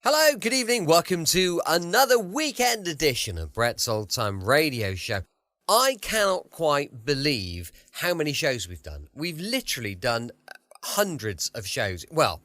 Hello, good evening. Welcome to another weekend edition of Brett's Old Time Radio Show. I cannot quite believe how many shows we've done. We've literally done hundreds of shows. Well,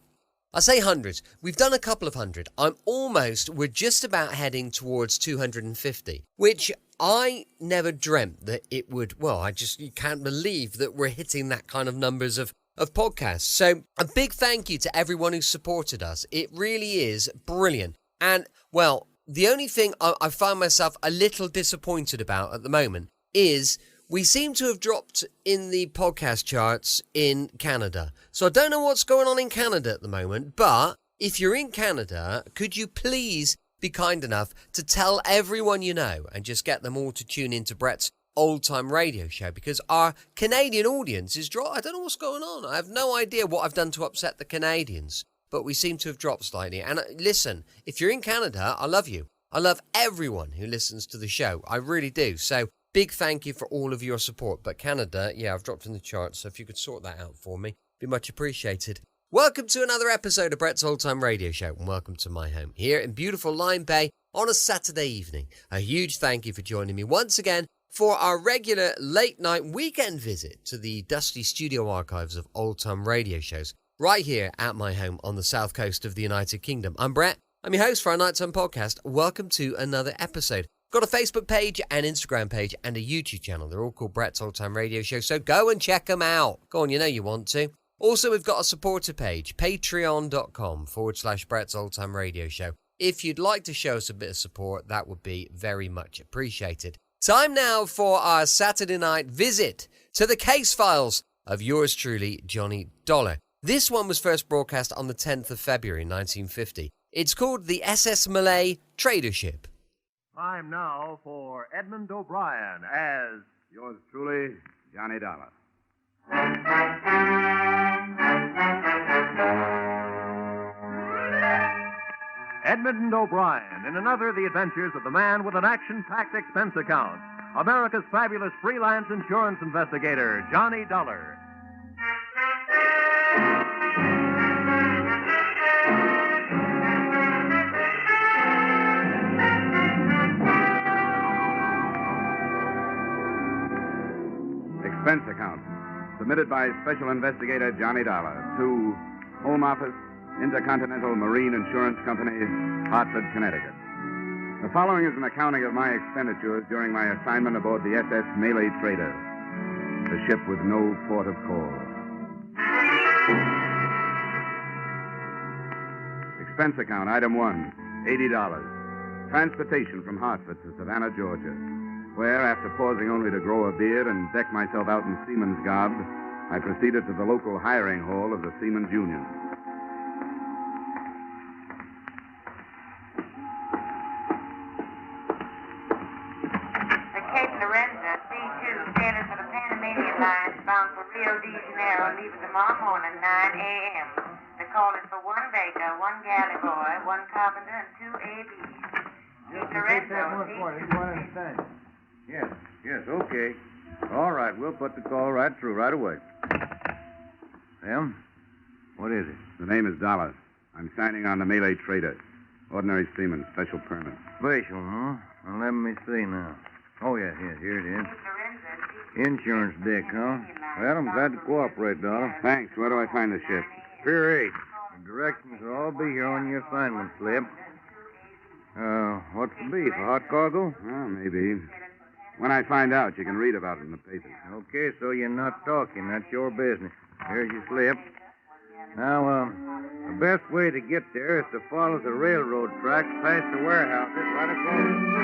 I say hundreds. We've done a couple of hundred. We're just about heading towards 250, which I never dreamt that it would. Well, you can't believe that we're hitting that kind of numbers of podcasts. So a big thank you to everyone who supported us. It really is brilliant. And, well, the only thing I find myself a little disappointed about at the moment is we seem to have dropped in the podcast charts in Canada. So I don't know what's going on in Canada at the moment, but if you're in Canada, could you please be kind enough to tell everyone you know and just get them all to tune into Brett's Old Time Radio Show, because our Canadian audience is dropped. I don't know what's going on. I have no idea what I've done to upset the Canadians, but we seem to have dropped slightly. And listen, if you're in Canada, I love you. I love everyone who listens to the show. I really do. So big thank you for all of your support. But Canada, I've dropped in the charts, so if you could sort that out for me, be much appreciated. Welcome to another episode of Brett's Old Time Radio Show, and welcome to my home here in beautiful Lyme Bay on a Saturday evening. A huge thank you for joining me once again for our regular late-night weekend visit to the dusty studio archives of old-time radio shows, right here at my home on the south coast of the United Kingdom. I'm Brett. I'm your host for our Nighttime podcast. Welcome to another episode. Got a Facebook page, an Instagram page, and a YouTube channel. They're all called Brett's Old Time Radio Show, so go and check them out. Go on, you know you want to. Also, we've got a supporter page, patreon.com/Brett's Old Time Radio Show. If you'd like to show us a bit of support, that would be very much appreciated. Time now for our Saturday night visit to the case files of yours truly, Johnny Dollar. This one was first broadcast on the 10th of February, 1950. It's called the SS Malay Trader Ship. Time now for Edmund O'Brien as yours truly, Johnny Dollar. Edmund O'Brien in another of the adventures of the man with an action-packed expense account, America's fabulous freelance insurance investigator, Johnny Dollar. Expense account, submitted by Special Investigator Johnny Dollar to Home Office, Intercontinental Marine Insurance Company, Hartford, Connecticut. The following is an accounting of my expenditures during my assignment aboard the SS Malay Trader, the ship with no port of call. Expense account, item 1, $80. Transportation from Hartford to Savannah, Georgia, where, after pausing only to grow a beard and deck myself out in seaman's garb, I proceeded to the local hiring hall of the Seamen's Union. Bound for Rio de Janeiro, leaving tomorrow morning, 9 a.m. The call is for one baker, one galley boy, one carpenter, and 2 ABs. Yes, okay. All right, we'll put the call right through right away. Well, what is it? The name is Dollar. I'm signing on the Malay Trader. Ordinary seaman, special permit. Special, huh? Well, let me see now. Oh, yeah, here it is. Insurance deck, huh? Well, I'm glad to cooperate, Dollar. Thanks. Where do I find the ship? Pier 8. The directions will all be here on your assignment slip. What's the beef? A hot cargo? Well, maybe. When I find out, you can read about it in the papers. Okay, so you're not talking. That's your business. Here's your slip. Now, the best way to get there is to follow the railroad tracks past the warehouses right across the street.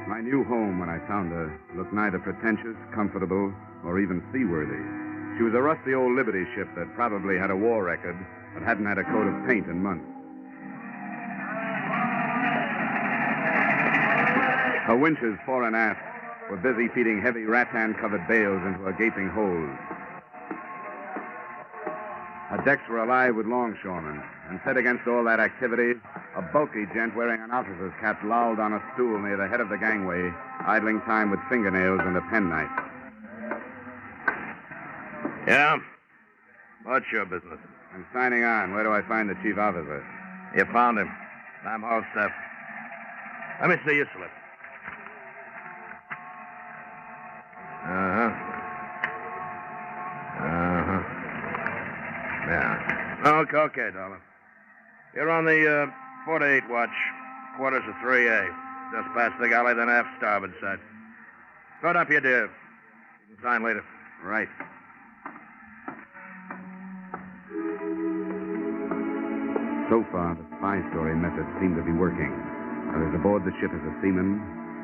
My new home, when I found her, looked neither pretentious, comfortable, or even seaworthy. She was a rusty old Liberty ship that probably had a war record, but hadn't had a coat of paint in months. Her winches, fore and aft, were busy feeding heavy rattan-covered bales into a gaping hole. Her decks were alive with longshoremen, and set against all that activity, a bulky gent wearing an officer's cap lolled on a stool near the head of the gangway, idling time with fingernails and a penknife. Yeah? What's your business? I'm signing on. Where do I find the chief officer? You found him. I'm hall staff. Let me see your slip. Yeah. Okay, darling. You're on the 48 watch, quarters of 3A. Just past the galley, then aft starboard side. Go up your div. You can sign later. Right. So far, the spy story method seemed to be working. I was aboard the ship as a seaman,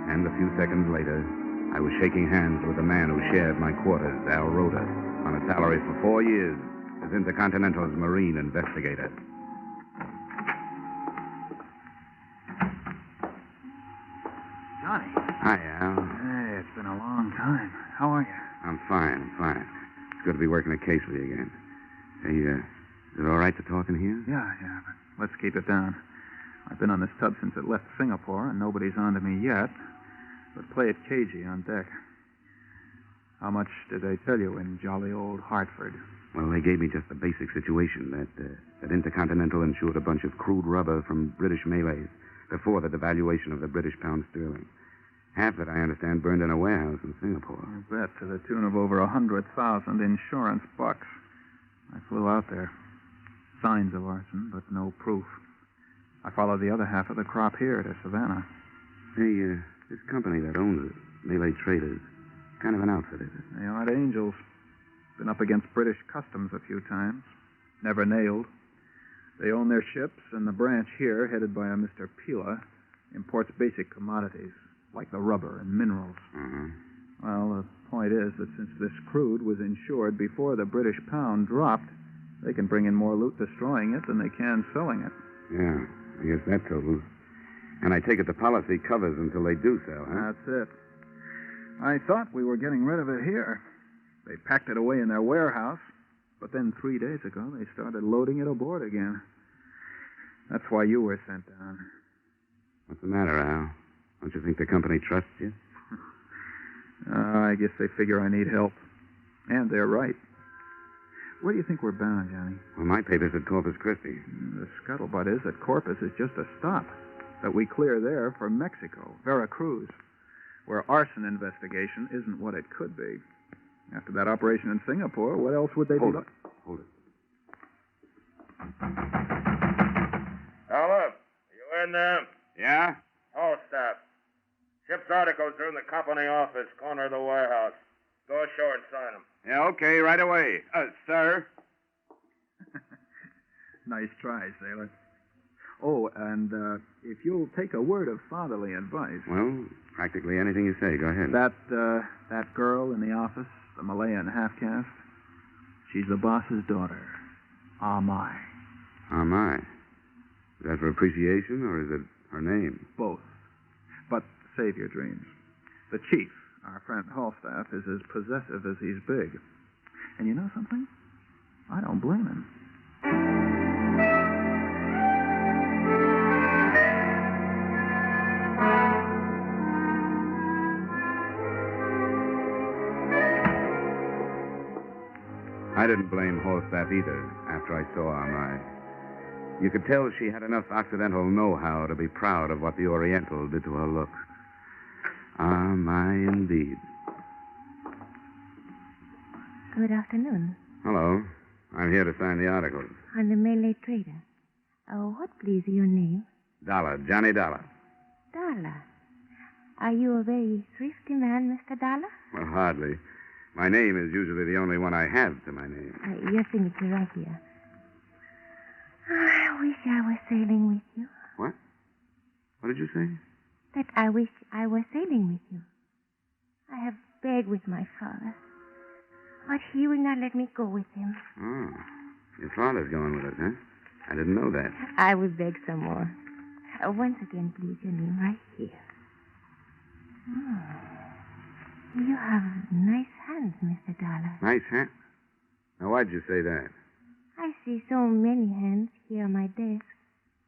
and a few seconds later, I was shaking hands with the man who shared my quarters, Al Rhoda, on a salary for 4 years as Intercontinental's marine investigator. Johnny. Hi, Al. Hey, it's been a long time. How are you? I'm fine. It's good to be working a case with you again. Hey, is it all right to talk in here? Yeah, but let's keep it down. I've been on this tub since it left Singapore, and nobody's on to me yet. But play it cagey on deck. How much did they tell you in jolly old Hartford? Well, they gave me just the basic situation, that Intercontinental insured a bunch of crude rubber from British Malays before the devaluation of the British pound sterling. Half that, I understand, burned in a warehouse in Singapore. You bet, to the tune of over 100,000 insurance bucks. I flew out there. Signs of arson, but no proof. I followed the other half of the crop here to Savannah. Hey, this company that owns it, Malay Traders, kind of an outfit, is it? They aren't angels. Been up against British customs a few times. Never nailed. They own their ships, and the branch here, headed by a Mr. Pila, imports basic commodities, like the rubber and minerals. Uh-huh. Well, the point is that since this crude was insured before the British pound dropped, they can bring in more loot destroying it than they can selling it. Yeah, I guess that totals. And I take it the policy covers until they do sell, huh? That's it. I thought we were getting rid of it here. They packed it away in their warehouse, but then 3 days ago they started loading it aboard again. That's why you were sent down. What's the matter, Al? Don't you think the company trusts you? I guess they figure I need help. And they're right. Where do you think we're bound, Johnny? Well, my paper's at Corpus Christi. The scuttlebutt is that Corpus is just a stop. That we clear there for Mexico, Veracruz, where arson investigation isn't what it could be. After that operation in Singapore, what else would they Hold be... it. Hold it. Hello. You in there? Yeah? All staff. Ship's articles are in the company office, corner of the warehouse. Go ashore and sign them. Yeah, okay, right away. Sir? Nice try, sailor. Oh, and if you'll take a word of fatherly advice... Well, practically anything you say. Go ahead. That girl in the office, the Malayan half-caste, she's the boss's daughter. Ah, my. Ah, my. Is that for appreciation, or is it her name? Both. But save your dreams. The chief, our friend Halstaff, is as possessive as he's big. And you know something? I don't blame him. I didn't blame Halstaff either after I saw Amai. You could tell she had enough Occidental know-how to be proud of what the Oriental did to her looks. Amai, indeed. Good afternoon. Hello. I'm here to sign the articles. I'm the Malay trader. What, please, your name? Dollar, Johnny Dollar. Dollar. Are you a very thrifty man, Mr. Dollar? Well, hardly. My name is usually the only one I have to my name. Your signature right here. I wish I was sailing with you. What? What did you say? That I wish I was sailing with you. I have begged with my father, but he will not let me go with him. Oh, your father's going with us, huh? I didn't know that. I will beg some more. Once again, please, your name right here. You have nice hands, Mr. Dollar. Nice, huh? Now, why'd you say that? I see so many hands here on my desk,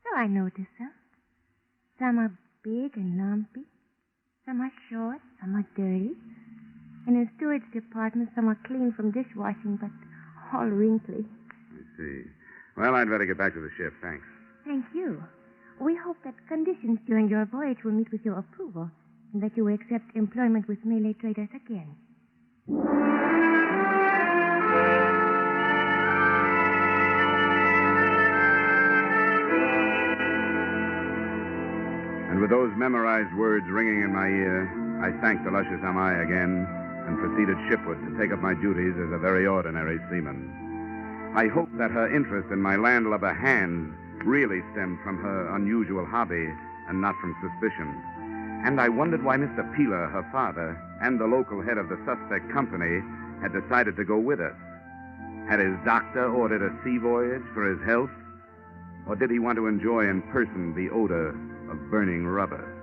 so I notice them. Some are big and lumpy. Some are short, some are dirty. And in steward's department, some are clean from dishwashing, but all wrinkly. I see. Well, I'd better get back to the ship. Thanks. Thank you. We hope that conditions during your voyage will meet with your approval, and that you will accept employment with Malay traders again. And with those memorized words ringing in my ear, I thanked the luscious Amai again and proceeded shipward to take up my duties as a very ordinary seaman. I hoped that her interest in my landlubber hand really stemmed from her unusual hobby and not from suspicion. And I wondered why Mr. Peeler, her father, and the local head of the suspect company had decided to go with us. Had his doctor ordered a sea voyage for his health? Or did he want to enjoy in person the odor of burning rubber?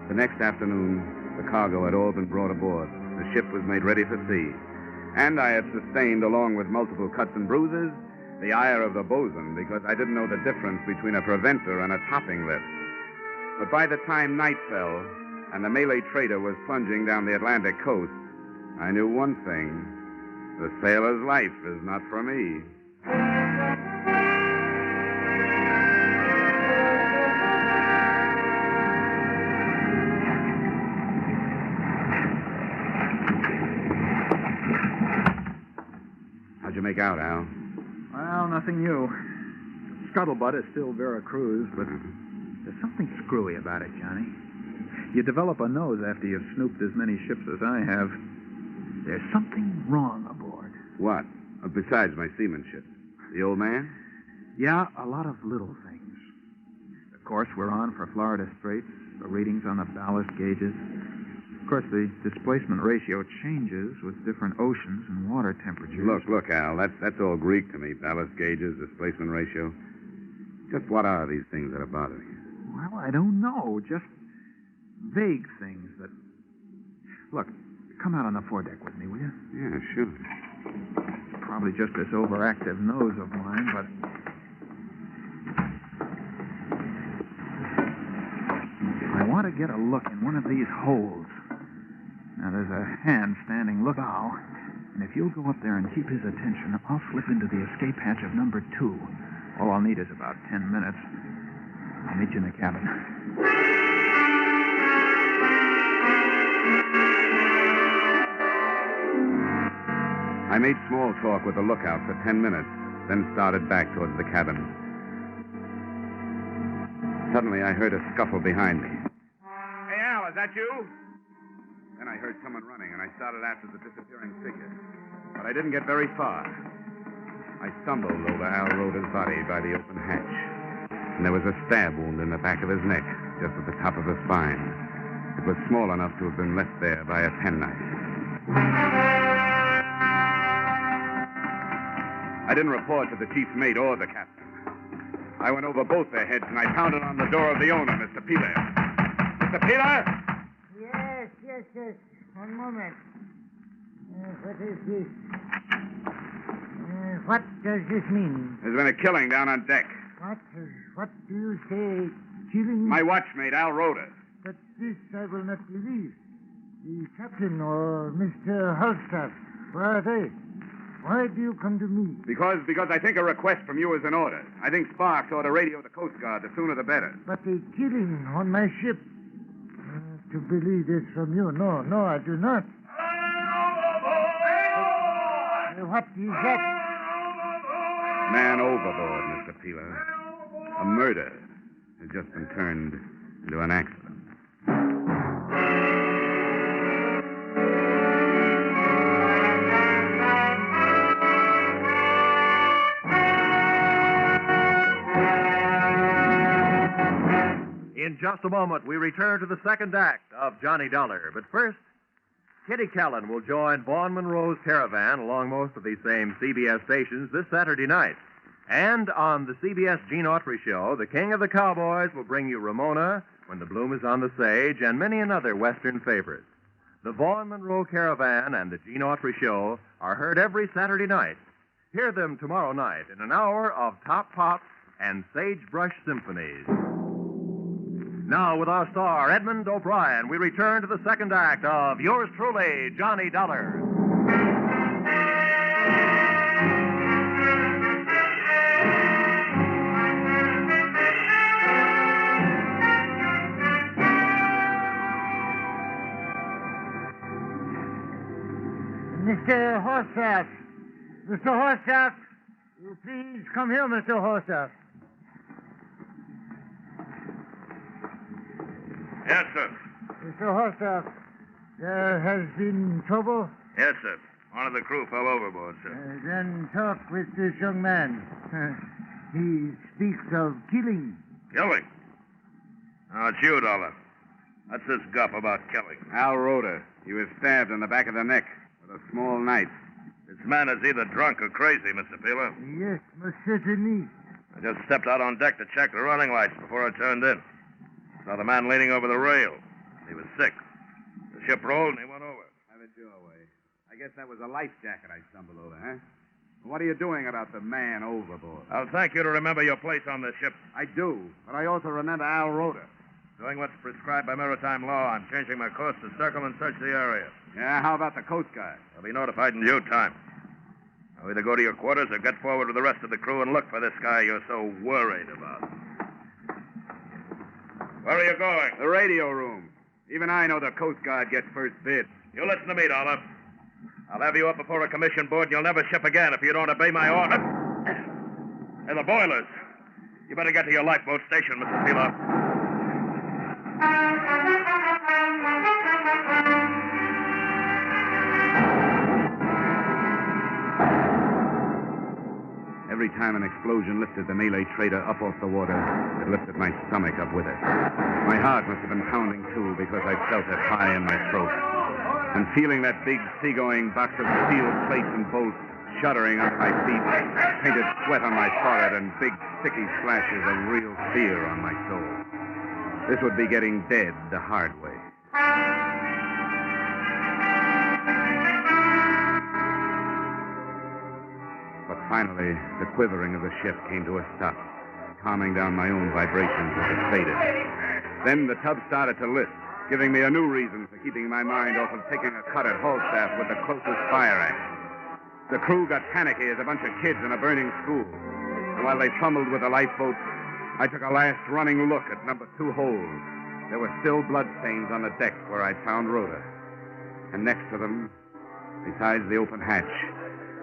The next afternoon, the cargo had all been brought aboard. The ship was made ready for sea. And I had sustained, along with multiple cuts and bruises, the ire of the bosun because I didn't know the difference between a preventer and a topping lift. But by the time night fell and the Malay trader was plunging down the Atlantic coast, I knew one thing. The sailor's life is not for me. How'd you make out, Al? Well, nothing new. Scuttlebutt is still Vera Cruz, but there's something screwy about it, Johnny. You develop a nose after you've snooped as many ships as I have. There's something wrong aboard. What? Besides my seamanship? The old man? Yeah, a lot of little things. Of course, we're on for Florida Straits. The readings on the ballast gauges. Of course, the displacement ratio changes with different oceans and water temperatures. Look, Al, that's all Greek to me. Ballast gauges, displacement ratio. Just what are these things that are bothering you? Well, I don't know. Just vague things that... Look, come out on the foredeck with me, will you? Yeah, sure. Probably just this overactive nose of mine, but... I want to get a look in one of these holes. Now, there's a hand standing lookout, and if you'll go up there and keep his attention, I'll slip into the escape hatch of number 2. All I'll need is about 10 minutes. I'll meet you in the cabin. I made small talk with the lookout for 10 minutes, then started back towards the cabin. Suddenly, I heard a scuffle behind me. Hey, Al, is that you? Then I heard someone running, and I started after the disappearing figure. But I didn't get very far. I stumbled over Al Roda's body by the open hatch, and there was a stab wound in the back of his neck, just at the top of the spine. It was small enough to have been left there by a penknife. I didn't report to the chief's mate or the captain. I went over both their heads, and I pounded on the door of the owner, Mr. Peeler. Mr. Peeler? Yes. One moment. What is this? What does this mean? There's been a killing down on deck. What do you say? Killing? My watchmate, Al Roda. But this I will not believe. The captain or Mr. Halstaff, where are they? Why do you come to me? Because I think a request from you is in order. I think Sparks ought to radio the Coast Guard. The sooner the better. But a killing on my ship. To believe this from you. No, I do not. What is that? Man overboard, Mr. Peeler. A murder has just been turned into an accident. In just a moment, we return to the second act of Johnny Dollar. But first, Kitty Callan will join Vaughn Monroe's caravan along most of these same CBS stations this Saturday night. And on the CBS Gene Autry Show, the King of the Cowboys will bring you Ramona, When the Bloom is on the Sage, and many another Western favorites. The Vaughn Monroe Caravan and the Gene Autry Show are heard every Saturday night. Hear them tomorrow night in an hour of top pop and sagebrush symphonies. Now, with our star, Edmund O'Brien, we return to the second act of yours truly, Johnny Dollar. Mr. Horsath. Mr. Horsath. You please come here, Mr. Horsath. Yes, sir. Mr. Horsath, there has been trouble? Yes, sir. One of the crew fell overboard, sir. Then talk with this young man. He speaks of killing. Killing? Oh, it's you, Dollar. What's this guff about killing? Al Rhoda. He was stabbed in the back of the neck with a small knife. This man is either drunk or crazy, Mr. Peeler. Yes, most certainly. I just stepped out on deck to check the running lights before I turned in. Saw the man leaning over the rail. He was sick. The ship rolled and he went over. Have it your way. I guess that was a life jacket I stumbled over, huh? What are you doing about the man overboard? I'll thank you to remember your place on this ship. I do, but I also remember Al Rhoda. Doing what's prescribed by maritime law, I'm changing my course to circle and search the area. Yeah, how about the Coast Guard? I'll be notified in due time. I'll either go to your quarters or get forward with the rest of the crew and look for this guy you're so worried about. Where are you going? The radio room. Even I know the Coast Guard gets first bid. You listen to me, Dollar. I'll have you up before a commission board and you'll never ship again if you don't obey my order. And the boilers. You better get to your lifeboat station, Mr. Peeler. Every time an explosion lifted the Malay trader up off the water, it lifted my stomach up with it. My heart must have been pounding, too, because I felt it high in my throat. And feeling that big seagoing box of steel plates and bolts shuddering under my feet, painted sweat on my forehead and big sticky flashes of real fear on my soul. This would be getting dead the hard way. But finally, the quivering of the ship came to a stop, calming down my own vibrations as it faded. Then the tub started to lift, giving me a new reason for keeping my mind off of taking a cut at Falstaff with the closest fire axe. The crew got panicky as a bunch of kids in a burning school. And while they fumbled with the lifeboats, I took a last running look at number 2 hold. There were still bloodstains on the deck where I'd found Rhoda. And next to them, besides the open hatch,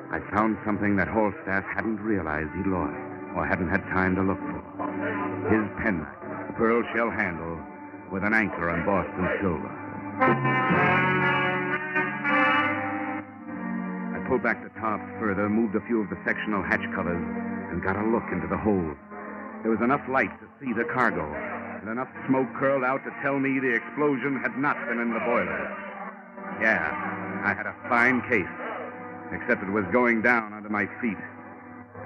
I found something that Falstaff hadn't realized he'd lost or hadn't had time to look for. His penknife, pearl shell handle, with an anchor embossed in silver. I pulled back the tarp further, moved a few of the sectional hatch covers, and got a look into the hold. There was enough light to see the cargo, and enough smoke curled out to tell me the explosion had not been in the boilers. Yeah, I had a fine case, except it was going down under my feet,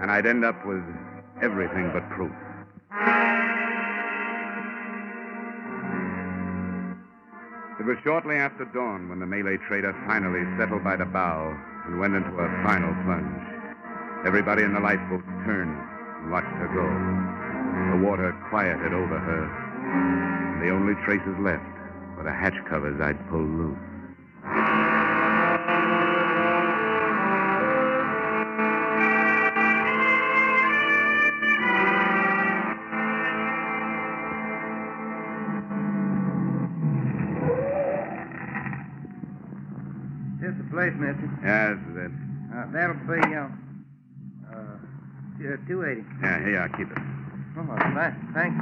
and I'd end up with everything but proof. It was shortly after dawn when the Malay trader finally settled by the bow and went into a final plunge. Everybody in the lifeboat turned and watched her go. The water quieted over her, and the only traces left were the hatch covers I'd pulled loose. Here's the place, mister. Yeah, this is it. That'll be, 280. Yeah, here you are. Keep it. Oh, thanks.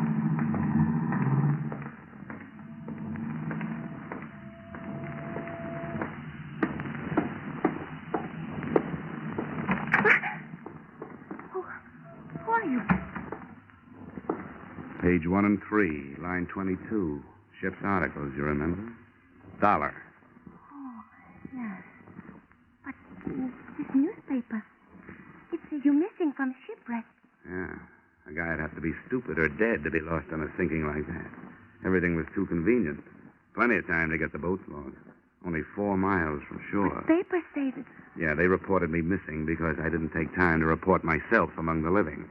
Who are you? Page 1 and 3, line 22. Ship's articles, you remember? $1. Oh, yes. But this newspaper, it says you're missing from shipwreck. Yeah. A guy'd have to be stupid or dead to be lost on a sinking like that. Everything was too convenient. Plenty of time to get the boats lost. Only 4 miles from shore. Papers say that... Yeah, they reported me missing because I didn't take time to report myself among the living.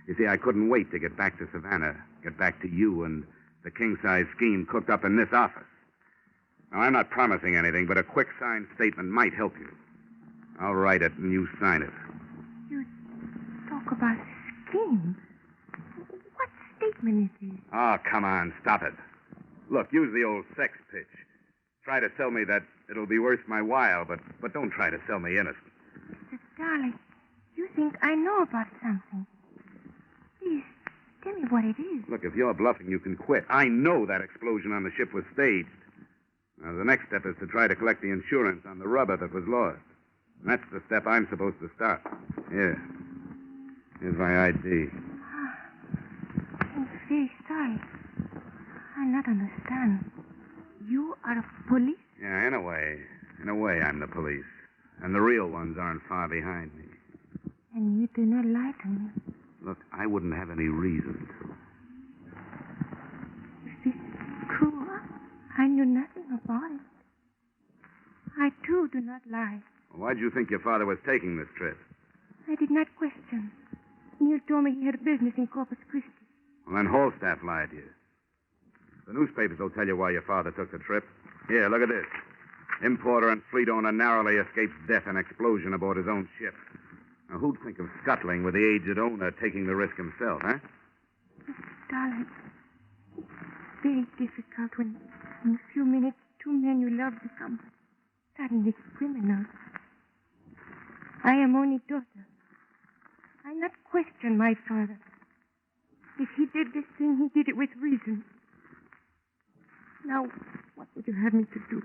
You see, I couldn't wait to get back to Savannah, get back to you and the king-size scheme cooked up in this office. Now, I'm not promising anything, but a quick signed statement might help you. I'll write it and you sign it. You talk about scheme. What statement is this? Oh, come on, stop it. Look, use the old sex pitch. Try to sell me that it'll be worth my while, but don't try to sell me innocent. Mr. Darling, you think I know about something. Please, tell me what it is. Look, if you're bluffing, you can quit. I know that explosion on the ship was staged. Now, the next step is to try to collect the insurance on the rubber that was lost. And that's the step I'm supposed to start. Here. Here's my ID. I'm very sorry. I not understand. You are a police? Yeah, in a way. In a way, I'm the police. And the real ones aren't far behind me. And you do not lie to me. Look, I wouldn't have any reason to. Is this true? I knew nothing about it. I, too, do not lie. Well, why'd you think your father was taking this trip? I did not question. Neil told me he had business in Corpus Christi. Well, then Hallstaff lied to you. The newspapers will tell you why your father took the trip. Here, look at this. Importer and fleet owner narrowly escapes death in explosion aboard his own ship. Now, who'd think of scuttling with the aged owner taking the risk himself, huh? Darling, it's very difficult when in a few minutes 2 men you love become suddenly criminals. I am only daughter. I not question my father. If he did this thing, he did it with reason. Now, what would you have me to do?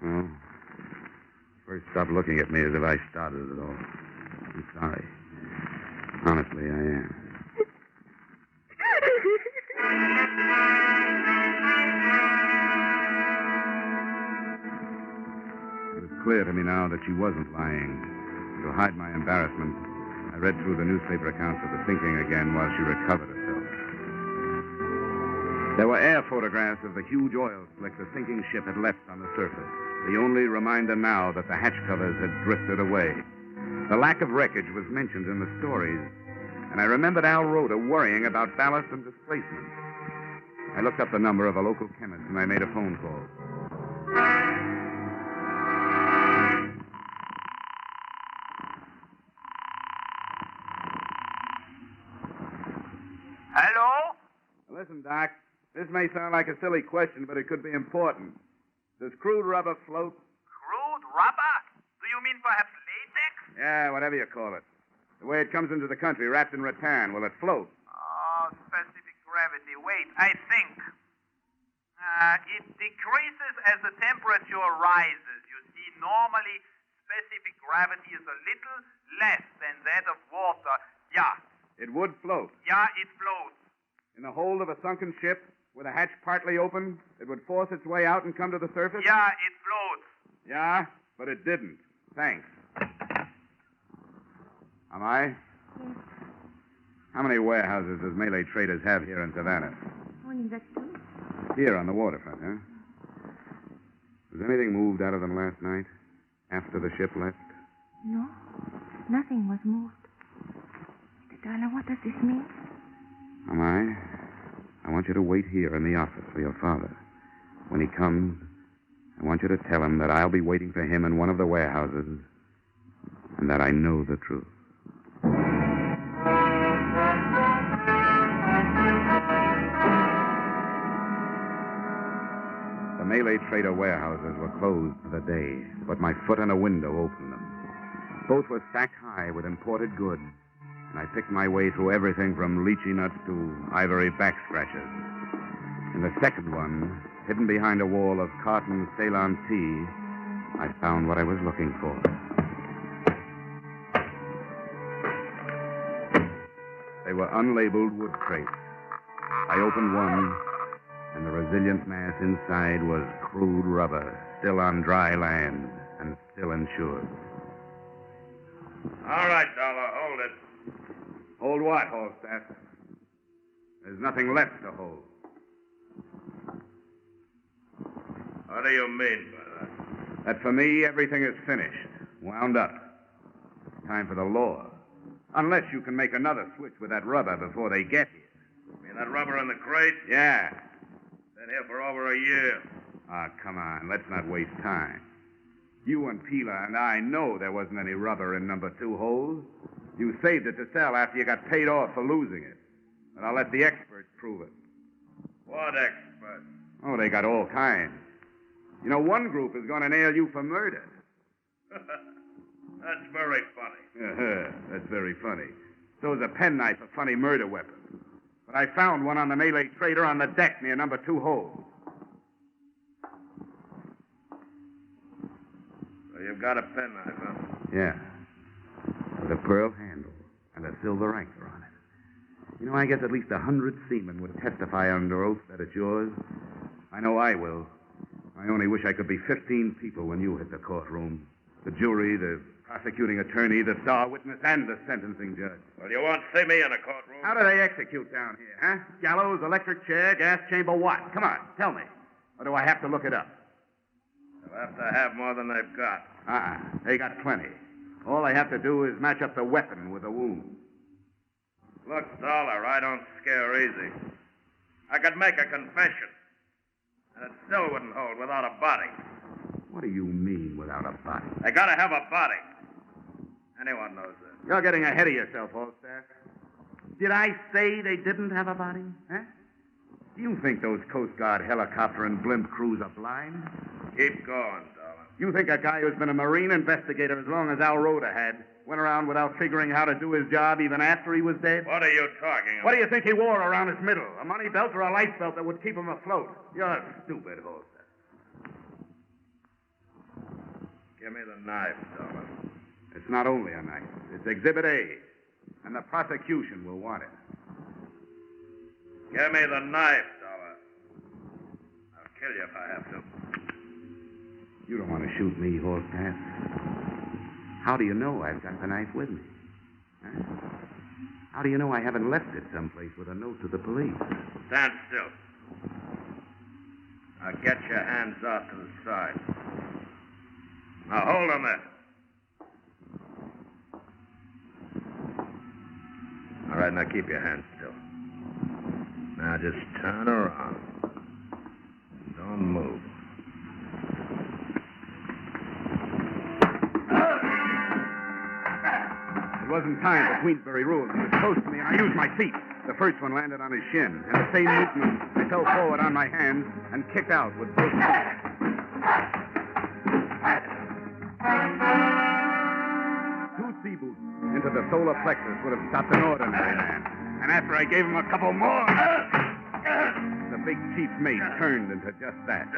Well, first stop looking at me as if I started it all. I'm sorry. Honestly, I am. It was clear to me now that she wasn't lying. To hide my embarrassment, I read through the newspaper accounts of the sinking again while she recovered herself. There were air photographs of the huge oil slick the sinking ship had left on the surface, the only reminder now that the hatch covers had drifted away. The lack of wreckage was mentioned in the stories, and I remembered Al Rhoda worrying about ballast and displacement. I looked up the number of a local chemist, and I made a phone call. Hello? Listen, Doc, this may sound like a silly question, but it could be important. Does crude rubber float? Crude rubber? Do you mean perhaps latex? Yeah, whatever you call it. The way it comes into the country, wrapped in rattan, will it float? Oh, specific gravity. Wait, I think. It decreases as the temperature rises. You see, normally specific gravity is a little less than that of water. Yeah. It would float. Yeah, it floats. In the hold of a sunken ship, with a hatch partly open, it would force its way out and come to the surface? Yeah, it floats. Yeah, but it didn't. Thanks. Am I? Yes, How many warehouses does Malay Traders have here in Savannah? only that too. Here on the waterfront, huh? Was anything moved out of them last night? After the ship left? No, nothing was moved. Mr. Dollar, what does this mean? Am I? I want you to wait here in the office for your father. When he comes, I want you to tell him that I'll be waiting for him in one of the warehouses and that I know the truth. The Malay trader warehouses were closed for the day, but my foot in a window opened them. Both were stacked high with imported goods, and I picked my way through everything from lychee nuts to ivory back scratchers. In the second one, hidden behind a wall of cotton Ceylon tea, I found what I was looking for. They were unlabeled wood crates. I opened one, and the resilient mass inside was crude rubber, still on dry land and still insured. All right, Dollar, hold it. Hold what, Hallstaff? There's nothing left to hold. What do you mean by that? That for me, everything is finished, wound up. Time for the law. Unless you can make another switch with that rubber before they get here. You mean that rubber in the crate? Yeah. Been here for over a year. Ah, come on. Let's not waste time. You and Pila and I know there wasn't any rubber in number 2 hole. You saved it to sell after you got paid off for losing it. But I'll let the experts prove it. What expert? Oh, they got all kinds. You know, one group is going to nail you for murder. That's very funny. That's very funny. So is a penknife a funny murder weapon. But I found one on the Malay trader on the deck near number 2 hole. So you've got a penknife, huh? Yeah. With a pearl handle and a silver anchor on it. You know, I guess at least 100 seamen would testify under oath that it's yours. I know I will. I only wish I could be 15 people when you hit the courtroom. The jury, the prosecuting attorney, the star witness, and the sentencing judge. Well, you won't see me in a courtroom. How do they execute down here, huh? Gallows, electric chair, gas chamber, what? Come on, tell me. Or do I have to look it up? They'll have to have more than they've got. They got plenty. All I have to do is match up the weapon with the wound. Look, Dollar, I don't scare easy. I could make a confession, and it still wouldn't hold without a body. What do you mean without a body? They gotta have a body. Anyone knows that. You're getting ahead of yourself, Falstaff. Did I say they didn't have a body? Huh? Do you think those Coast Guard helicopter and blimp crews are blind? Keep going, Dollar. You think a guy who's been a Marine investigator as long as Al Roda had went around without figuring how to do his job even after he was dead? What are you talking about? What do you think he wore around his middle? A money belt or a life belt that would keep him afloat? You're stupid, Falstaff. Give me the knife, Dollar. It's not only a knife. It's Exhibit A. And the prosecution will want it. Give me the knife, Dollar. I'll kill you if I have to. You don't want to shoot me, Falstaff. How do you know I've got the knife with me? Huh? How do you know I haven't left it someplace with a note to the police? Stand still. Now get your hands off to the side. Now hold them there. All right, now keep your hands still. Now just turn around. Don't move. It wasn't time for Queensbury rules. He was close to me, and I used my feet. The first one landed on his shin. And the same movement, I fell forward on my hands and kicked out with both feet. Two sea boots into the solar plexus would have stopped an ordinary man. And after I gave him a couple more, the big chief mate turned into just that,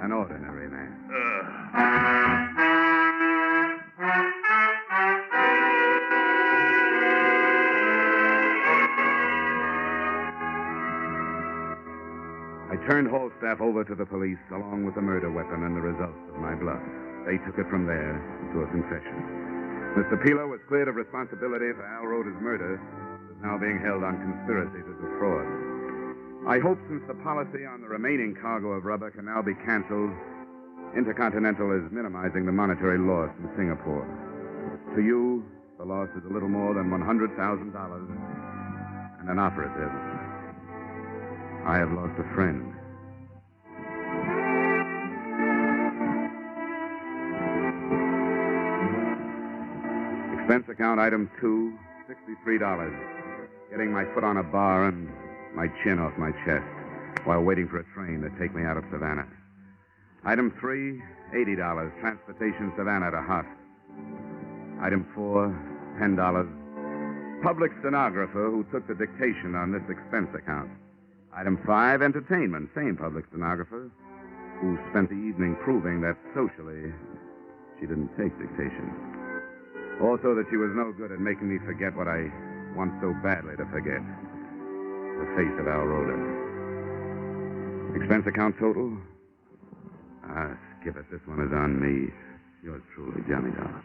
an ordinary man. I turned Falstaff over to the police along with the murder weapon and the results of my bluff. They took it from there to a confession. Mr. Pila was cleared of responsibility for Al Roda's murder, but is now being held on conspiracy to defraud. I hope since the policy on the remaining cargo of rubber can now be canceled, Intercontinental is minimizing the monetary loss in Singapore. To you, the loss is a little more than $100,000 and an operative. I have lost a friend. Expense account item 2, $63. Getting my foot on a bar and my chin off my chest while waiting for a train to take me out of Savannah. Item 3, $80. Transportation Savannah to Haas. Item 4, $10. Public stenographer who took the dictation on this expense account. Item 5, entertainment. Same public stenographer who spent the evening proving that socially she didn't take dictation. Also that she was no good at making me forget what I want so badly to forget. The face of Al Roda. Expense account total? Skip it. This one is on me. Yours truly, Johnny Dollar.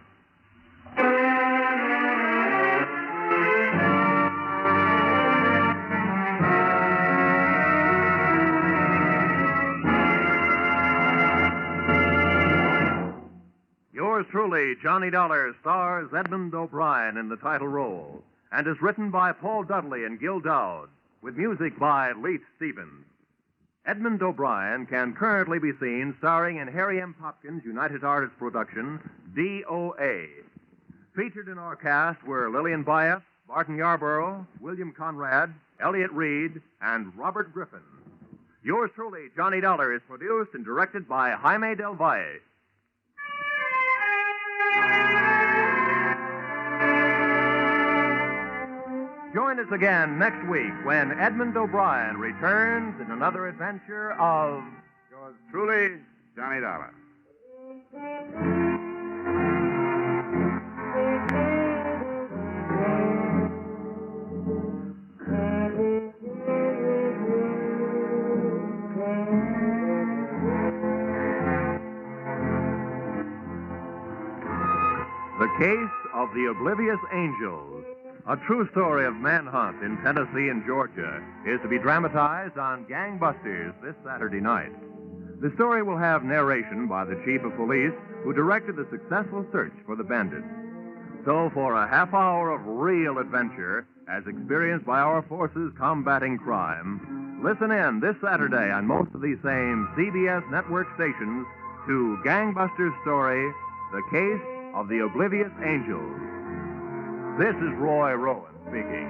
Yours truly. truly, Johnny Dollar stars Edmund O'Brien in the title role and is written by Paul Dudley and Gil Dowd, with music by Leith Stevens. Edmund O'Brien can currently be seen starring in Harry M. Popkins' United Artists production, D.O.A. Featured in our cast were Lillian Byeth, Barton Yarborough, William Conrad, Elliott Reed, and Robert Griffin. Yours truly, Johnny Dollar, is produced and directed by Jaime Del Valle. Join us again next week when Edmund O'Brien returns in another adventure of Yours truly, Johnny Dollar. The Case of the Oblivious Angels. A true story of manhunt in Tennessee and Georgia is to be dramatized on Gangbusters this Saturday night. The story will have narration by the chief of police who directed the successful search for the bandits. So for a half hour of real adventure, as experienced by our forces combating crime, listen in this Saturday on most of these same CBS network stations to Gangbusters' story, The Case of the Oblivious Angels. This is Roy Rowan speaking.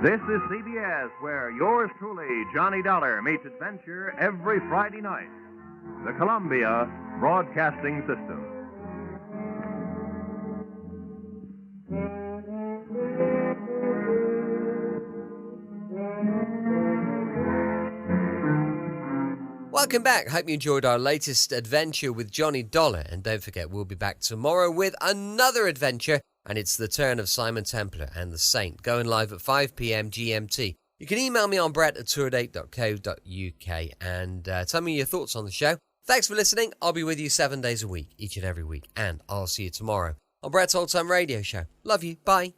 This is CBS, where yours truly, Johnny Dollar, meets adventure every Friday night. The Columbia Broadcasting System. Welcome back. Hope you enjoyed our latest adventure with Johnny Dollar. And don't forget, we'll be back tomorrow with another adventure. And it's the turn of Simon Templar and the Saint, going live at 5 p.m. GMT. You can email me on brett@tourdate.co.uk and tell me your thoughts on the show. Thanks for listening. I'll be with you 7 days a week, each and every week. And I'll see you tomorrow on Brett's Old Time Radio Show. Love you. Bye.